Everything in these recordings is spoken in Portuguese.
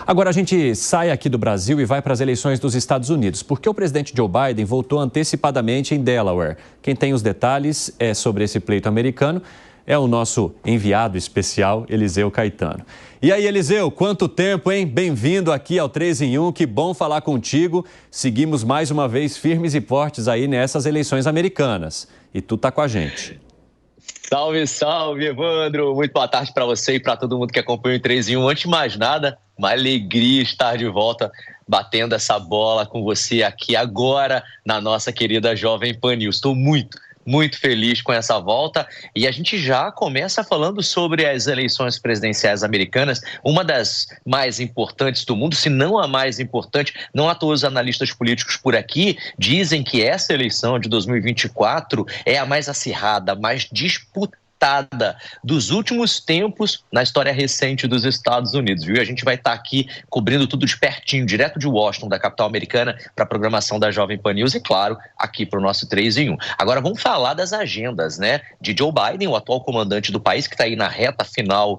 Agora a gente sai aqui do Brasil e vai para as eleições dos Estados Unidos, porque o presidente Joe Biden votou antecipadamente em Delaware. Quem tem os detalhes sobre esse pleito americano é o nosso enviado especial, Eliseu Caetano. E aí, Eliseu, quanto tempo, hein? Bem-vindo aqui ao 3 em 1, que bom falar contigo. Seguimos mais uma vez firmes e fortes aí nessas eleições americanas. E tu tá com a gente. Salve, salve, Evandro. Muito boa tarde para você e para todo mundo que acompanha o 3 em 1. Antes de mais nada, uma alegria estar de volta batendo essa bola com você aqui agora na nossa querida Jovem Pan News. Estou muito feliz com essa volta e a gente já começa falando sobre as eleições presidenciais americanas, uma das mais importantes do mundo, se não a mais importante. Não à toa os analistas políticos por aqui dizem que essa eleição de 2024 é a mais acirrada, a mais disputada dos últimos tempos na história recente dos Estados Unidos, viu? A gente vai estar aqui cobrindo tudo de pertinho, direto de Washington, da capital americana, para a programação da Jovem Pan News e, claro, aqui para o nosso 3 em 1. Agora vamos falar das agendas, né? De Joe Biden, o atual comandante do país, que está aí na reta final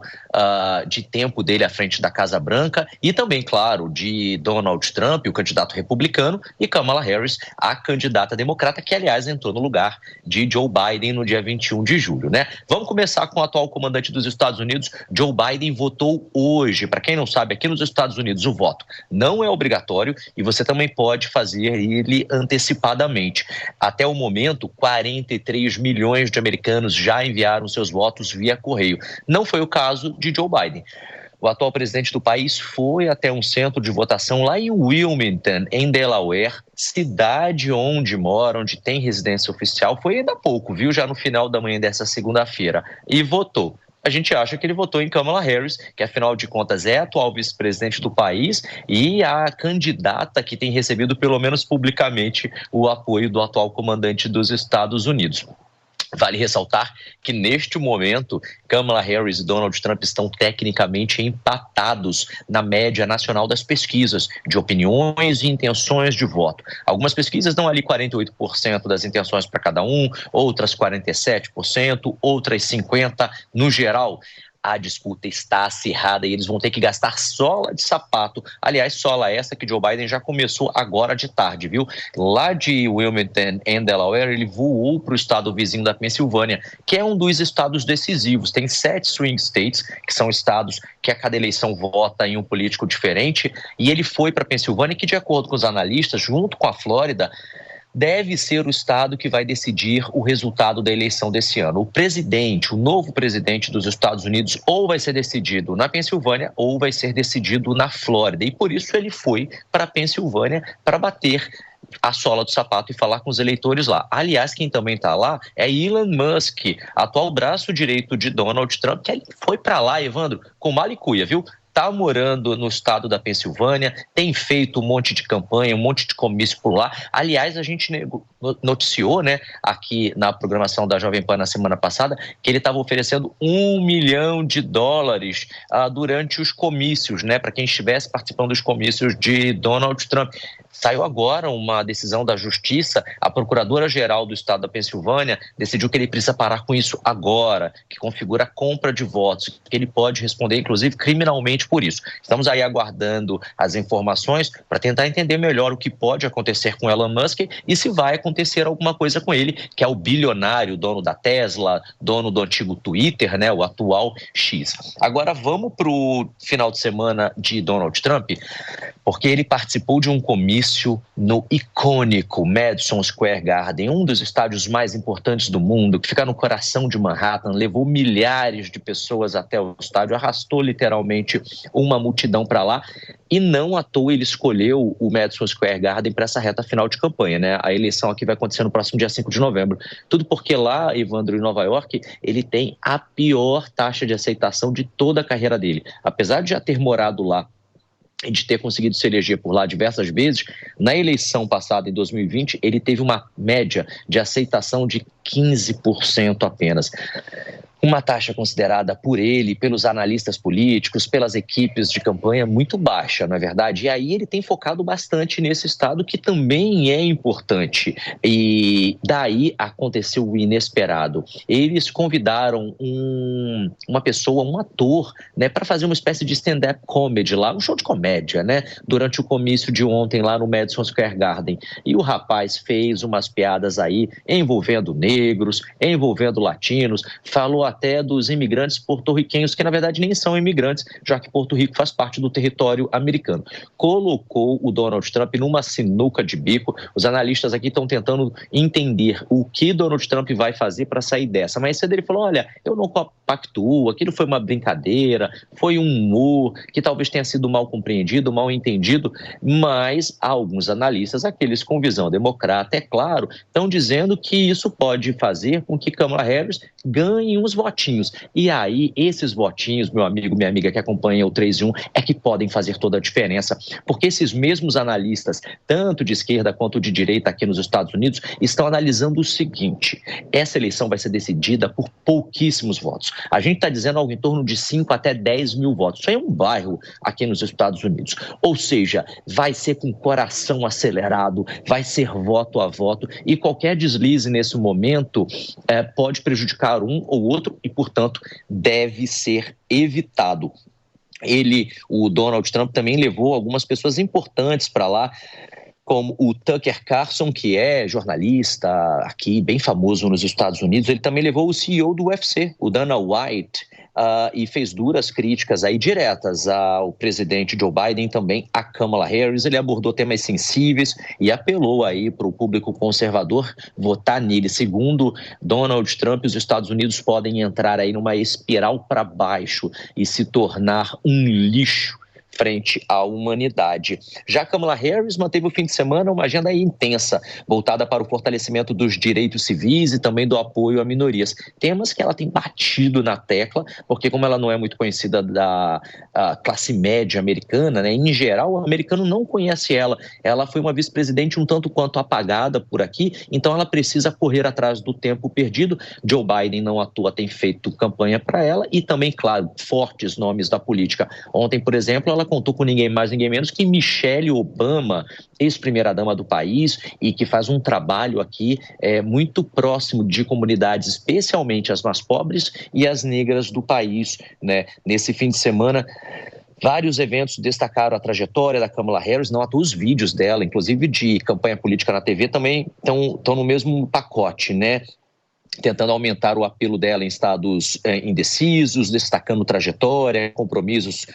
de tempo dele à frente da Casa Branca, e também, claro, de Donald Trump, o candidato republicano, e Kamala Harris, a candidata democrata, que, aliás, entrou no lugar de Joe Biden no dia 21 de julho, né? Vamos começar com o atual comandante dos Estados Unidos. Joe Biden votou hoje. Para quem não sabe, aqui nos Estados Unidos o voto não é obrigatório e você também pode fazer ele antecipadamente. Até o momento, 43 milhões de americanos já enviaram seus votos via correio. Não foi o caso de Joe Biden. O atual presidente do país foi até um centro de votação lá em Wilmington, em Delaware, cidade onde mora, onde tem residência oficial. Foi ainda há pouco, viu? Já no final da manhã dessa segunda-feira. E votou. A gente acha que ele votou em Kamala Harris, que afinal de contas é a atual vice-presidente do país e a candidata que tem recebido, pelo menos publicamente, o apoio do atual comandante dos Estados Unidos. Vale ressaltar que, neste momento, Kamala Harris e Donald Trump estão tecnicamente empatados na média nacional das pesquisas de opiniões e intenções de voto. Algumas pesquisas dão ali 48% das intenções para cada um, outras 47%, outras 50%. No geral, a disputa está acirrada e eles vão ter que gastar sola de sapato. Aliás, sola essa que Joe Biden já começou agora de tarde, viu? Lá de Wilmington, em Delaware, ele voou para o estado vizinho da Pensilvânia, que é um dos estados decisivos. Tem 7 swing states, que são estados que a cada eleição vota em um político diferente. E ele foi para a Pensilvânia, que, de acordo com os analistas, junto com a Flórida, deve ser o estado que vai decidir o resultado da eleição desse ano. O presidente, o novo presidente dos Estados Unidos, ou vai ser decidido na Pensilvânia ou vai ser decidido na Flórida. E por isso ele foi para a Pensilvânia para bater a sola do sapato e falar com os eleitores lá. Aliás, quem também está lá é Elon Musk, atual braço direito de Donald Trump, que foi para lá, Evandro, com mala e cuia, viu? Está morando no estado da Pensilvânia, tem feito um monte de campanha, um monte de comício por lá. Aliás, a gente noticiou, né, aqui na programação da Jovem Pan na semana passada, que ele estava oferecendo $1 milhão durante os comícios, né, para quem estivesse participando dos comícios de Donald Trump. Saiu agora uma decisão da Justiça, a Procuradora-Geral do Estado da Pensilvânia decidiu que ele precisa parar com isso agora, que configura a compra de votos, que ele pode responder, inclusive, criminalmente por isso. Estamos aí aguardando as informações para tentar entender melhor o que pode acontecer com Elon Musk e se vai acontecer alguma coisa com ele, que é o bilionário, dono da Tesla, dono do antigo Twitter, né, o atual X. Agora vamos para o final de semana de Donald Trump, porque ele participou de um comício no icônico Madison Square Garden, um dos estádios mais importantes do mundo, que fica no coração de Manhattan, levou milhares de pessoas até o estádio, arrastou literalmente uma multidão para lá e não à toa ele escolheu o Madison Square Garden para essa reta final de campanha, né? A eleição aqui vai acontecer no próximo dia 5 de novembro. Tudo porque lá, Evandro, em Nova York, ele tem a pior taxa de aceitação de toda a carreira dele. Apesar de já ter morado lá e de ter conseguido se eleger por lá diversas vezes, na eleição passada, em 2020, ele teve uma média de aceitação de 15% apenas. uma taxa considerada por ele, pelos analistas políticos, pelas equipes de campanha muito baixa, não é verdade? E aí ele tem focado bastante nesse estado que também é importante. E daí aconteceu o inesperado. Eles convidaram uma pessoa, um ator, né, para fazer uma espécie de stand-up comedy lá, um show de comédia, né, durante o comício de ontem lá no Madison Square Garden. E o rapaz fez umas piadas aí envolvendo negros, envolvendo latinos, falou até dos imigrantes porto-riquenhos, que na verdade nem são imigrantes, já que Porto Rico faz parte do território americano. Colocou o Donald Trump numa sinuca de bico. Os analistas aqui estão tentando entender o que Donald Trump vai fazer para sair dessa. Mas cedo ele falou, olha, eu não compactuo, aquilo foi uma brincadeira, foi um humor que talvez tenha sido mal compreendido, mal entendido, mas alguns analistas, aqueles com visão democrata, é claro, estão dizendo que isso pode fazer com que Kamala Harris ganhe uns votinhos. E aí, esses votinhos, meu amigo, minha amiga que acompanha o 3 em 1, é que podem fazer toda a diferença, porque esses mesmos analistas, tanto de esquerda quanto de direita aqui nos Estados Unidos, estão analisando o seguinte: essa eleição vai ser decidida por pouquíssimos votos. A gente está dizendo algo em torno de 5 até 10 mil votos. Isso aí é um bairro aqui nos Estados Unidos. Ou seja, vai ser com coração acelerado, vai ser voto a voto, e qualquer deslize nesse momento pode prejudicar um ou outro e, portanto, deve ser evitado. O Donald Trump também levou algumas pessoas importantes para lá, como o Tucker Carlson, que é jornalista aqui, bem famoso nos Estados Unidos. Ele também levou o CEO do UFC, o Dana White, e fez duras críticas aí diretas ao presidente Joe Biden, também a Kamala Harris. Ele abordou temas sensíveis e apelou aí para o público conservador votar nele. Segundo Donald Trump, os Estados Unidos podem entrar aí numa espiral para baixo e se tornar um lixo frente à humanidade. Já Kamala Harris manteve o fim de semana uma agenda intensa, voltada para o fortalecimento dos direitos civis e também do apoio a minorias. Temas que ela tem batido na tecla, porque como ela não é muito conhecida da classe média americana, né, em geral o americano não conhece ela. Ela foi uma vice-presidente um tanto quanto apagada por aqui, então ela precisa correr atrás do tempo perdido. Joe Biden não à toa tem feito campanha para ela e também, claro, fortes nomes da política. Ontem, por exemplo, ela contou com ninguém mais, ninguém menos que Michelle Obama, ex-primeira-dama do país e que faz um trabalho aqui muito próximo de comunidades, especialmente as mais pobres e as negras do país, né? Nesse fim de semana, vários eventos destacaram a trajetória da Kamala Harris, não à toa os vídeos dela, inclusive de campanha política na TV, também estão no mesmo pacote, né? Tentando aumentar o apelo dela em estados indecisos, destacando trajetória, compromissos,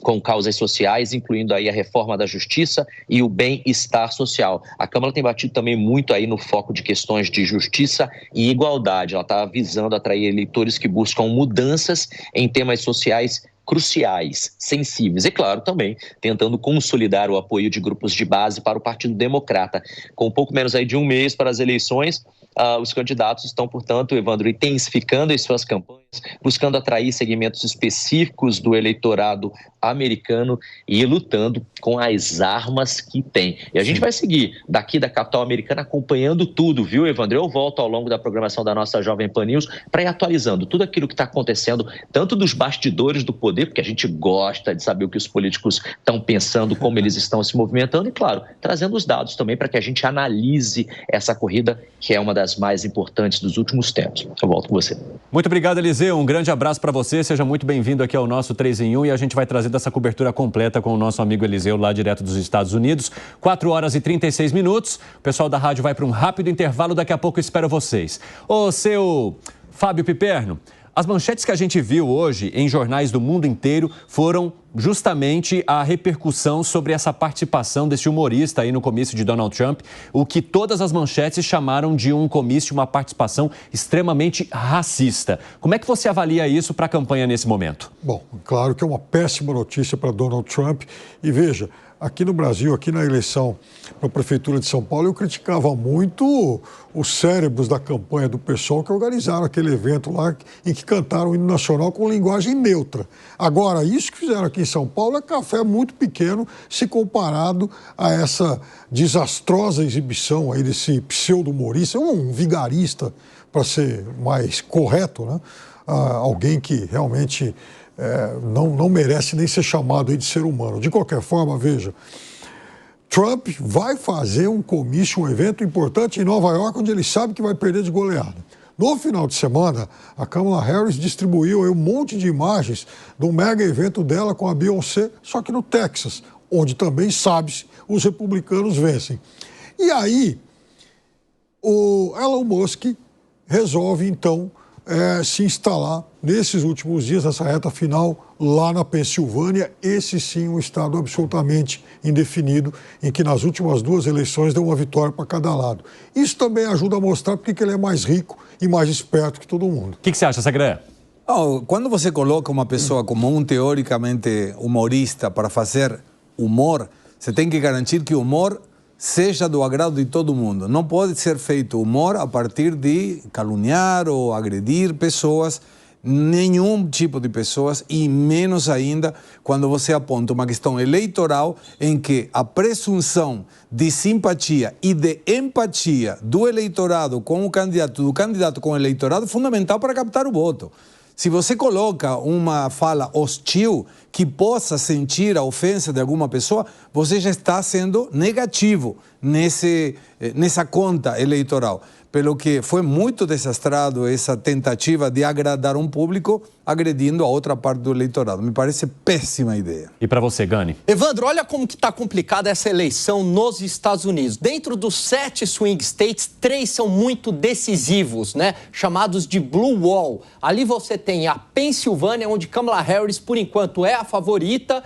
com causas sociais, incluindo aí a reforma da justiça e o bem-estar social. A Câmara tem batido também muito aí no foco de questões de justiça e igualdade. Ela está visando atrair eleitores que buscam mudanças em temas sociais cruciais, sensíveis e, claro, também tentando consolidar o apoio de grupos de base para o Partido Democrata. Com um pouco menos aí de um mês para as eleições, os candidatos estão, portanto, Evandro, intensificando as suas campanhas, buscando atrair segmentos específicos do eleitorado americano e lutando com as armas que tem. E a gente vai seguir daqui da capital americana acompanhando tudo, viu, Evandro? Eu volto ao longo da programação da nossa Jovem Pan News para ir atualizando tudo aquilo que está acontecendo, tanto dos bastidores do poder, porque a gente gosta de saber o que os políticos estão pensando, como eles estão se movimentando e, claro, trazendo os dados também para que a gente analise essa corrida, que é uma das mais importantes dos últimos tempos. Eu volto com você. Muito obrigado, Eliseu. Um grande abraço para você. Seja muito bem-vindo aqui ao nosso 3 em 1 e a gente vai trazer essa cobertura completa com o nosso amigo Eliseu lá direto dos Estados Unidos. 4 horas e 36 minutos. O pessoal da rádio vai para um rápido intervalo. Daqui a pouco eu espero vocês. Ô, seu Fábio Piperno, as manchetes que a gente viu hoje em jornais do mundo inteiro foram justamente a repercussão sobre essa participação desse humorista aí no comício de Donald Trump, o que todas as manchetes chamaram de um comício, uma participação extremamente racista. Como é que você avalia isso para a campanha nesse momento? Bom, claro que é uma péssima notícia para Donald Trump. E veja, aqui no Brasil, aqui na eleição para a Prefeitura de São Paulo, eu criticava muito os cérebros da campanha do PSOL que organizaram aquele evento lá em que cantaram o hino nacional com linguagem neutra. Agora, isso que fizeram aqui em São Paulo é café muito pequeno se comparado a essa desastrosa exibição aí desse pseudo-humorista, um vigarista, para ser mais correto, né? Alguém que realmente não merece nem ser chamado aí de ser humano. De qualquer forma, veja, Trump vai fazer um comício, um evento importante em Nova York, onde ele sabe que vai perder de goleada. No final de semana, a Kamala Harris distribuiu aí um monte de imagens do mega evento dela com a Beyoncé, só que no Texas, onde também, sabe-se, os republicanos vencem. E aí, o Elon Musk resolve, então, se instalar nesses últimos dias, nessa reta final, lá na Pensilvânia. Esse sim, um estado absolutamente indefinido, em que nas últimas 2 eleições deu uma vitória para cada lado. Isso também ajuda a mostrar porque ele é mais rico e mais esperto que todo mundo. O que você acha, Sagran? Quando você coloca uma pessoa como um teoricamente humorista para fazer humor, você tem que garantir que o humor seja do agrado de todo mundo. Não pode ser feito humor a partir de caluniar ou agredir pessoas, nenhum tipo de pessoas, e menos ainda quando você aponta uma questão eleitoral em que a presunção de simpatia e de empatia do eleitorado com o candidato, do candidato com o eleitorado, é fundamental para captar o voto. Se você coloca uma fala hostil que possa sentir a ofensa de alguma pessoa, você já está sendo negativo nessa conta eleitoral. Pelo que foi muito desastrado essa tentativa de agradar um público agredindo a outra parte do eleitorado. Me parece péssima ideia. E para você, Gani? Evandro, olha como que está complicada essa eleição nos Estados Unidos. Dentro dos 7 swing states, 3 são muito decisivos, né? Chamados de Blue Wall. Ali você tem a Pensilvânia, onde Kamala Harris, por enquanto, é a favorita,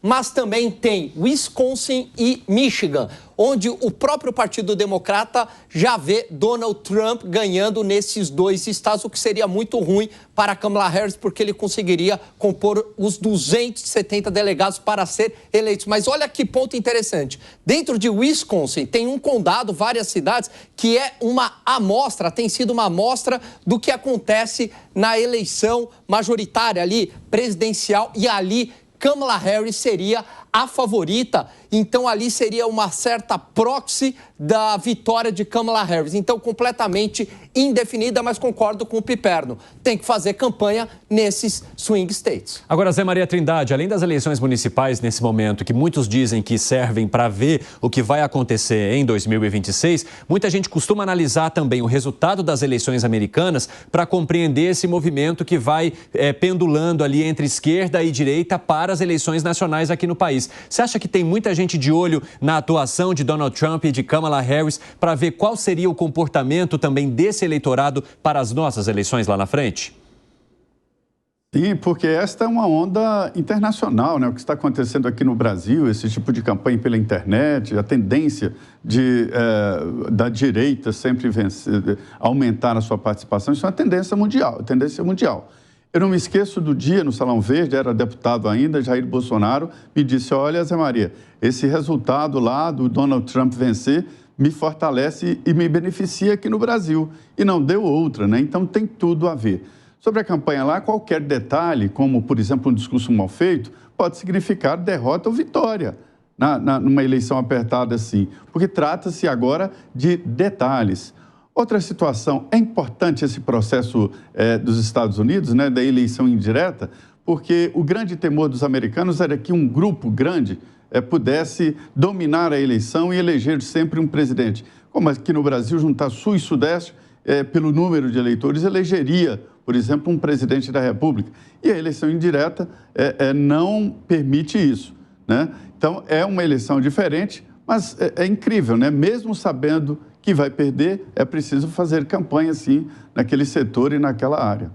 mas também tem Wisconsin e Michigan, onde o próprio Partido Democrata já vê Donald Trump ganhando nesses 2 estados, o que seria muito ruim para Kamala Harris, porque ele conseguiria compor os 270 delegados para ser eleitos. Mas olha que ponto interessante. Dentro de Wisconsin tem um condado, várias cidades, que é uma amostra, tem sido uma amostra do que acontece na eleição majoritária ali, presidencial, e ali Kamala Harris seria a favorita, então ali seria uma certa proxy da vitória de Kamala Harris. Então, completamente indefinida, mas concordo com o Piperno. Tem que fazer campanha nesses swing states. Agora, Zé Maria Trindade, além das eleições municipais nesse momento, que muitos dizem que servem para ver o que vai acontecer em 2026, muita gente costuma analisar também o resultado das eleições americanas para compreender esse movimento que vai pendulando ali entre esquerda e direita para as eleições nacionais aqui no país. Você acha que tem muita gente de olho na atuação de Donald Trump e de Kamala Harris para ver qual seria o comportamento também desse eleitorado para as nossas eleições lá na frente? Sim, porque esta é uma onda internacional, né? O que está acontecendo aqui no Brasil, esse tipo de campanha pela internet, a tendência da direita sempre vencer, aumentar a sua participação, isso é uma tendência mundial. Eu não me esqueço do dia no Salão Verde, era deputado ainda, Jair Bolsonaro, me disse, olha, Zé Maria, esse resultado lá do Donald Trump vencer me fortalece e me beneficia aqui no Brasil. E não deu outra, né? Então tem tudo a ver. Sobre a campanha lá, qualquer detalhe, como, por exemplo, um discurso mal feito, pode significar derrota ou vitória numa eleição apertada assim, porque trata-se agora de detalhes. Outra situação, é importante esse processo dos Estados Unidos, né, da eleição indireta, porque o grande temor dos americanos era que um grupo grande pudesse dominar a eleição e eleger sempre um presidente. Como aqui no Brasil, juntar Sul e Sudeste, pelo número de eleitores, elegeria, por exemplo, um presidente da República. E a eleição indireta não permite isso, né? Então, é uma eleição diferente, mas é incrível, né? Mesmo sabendo que vai perder, é preciso fazer campanha, sim, naquele setor e naquela área.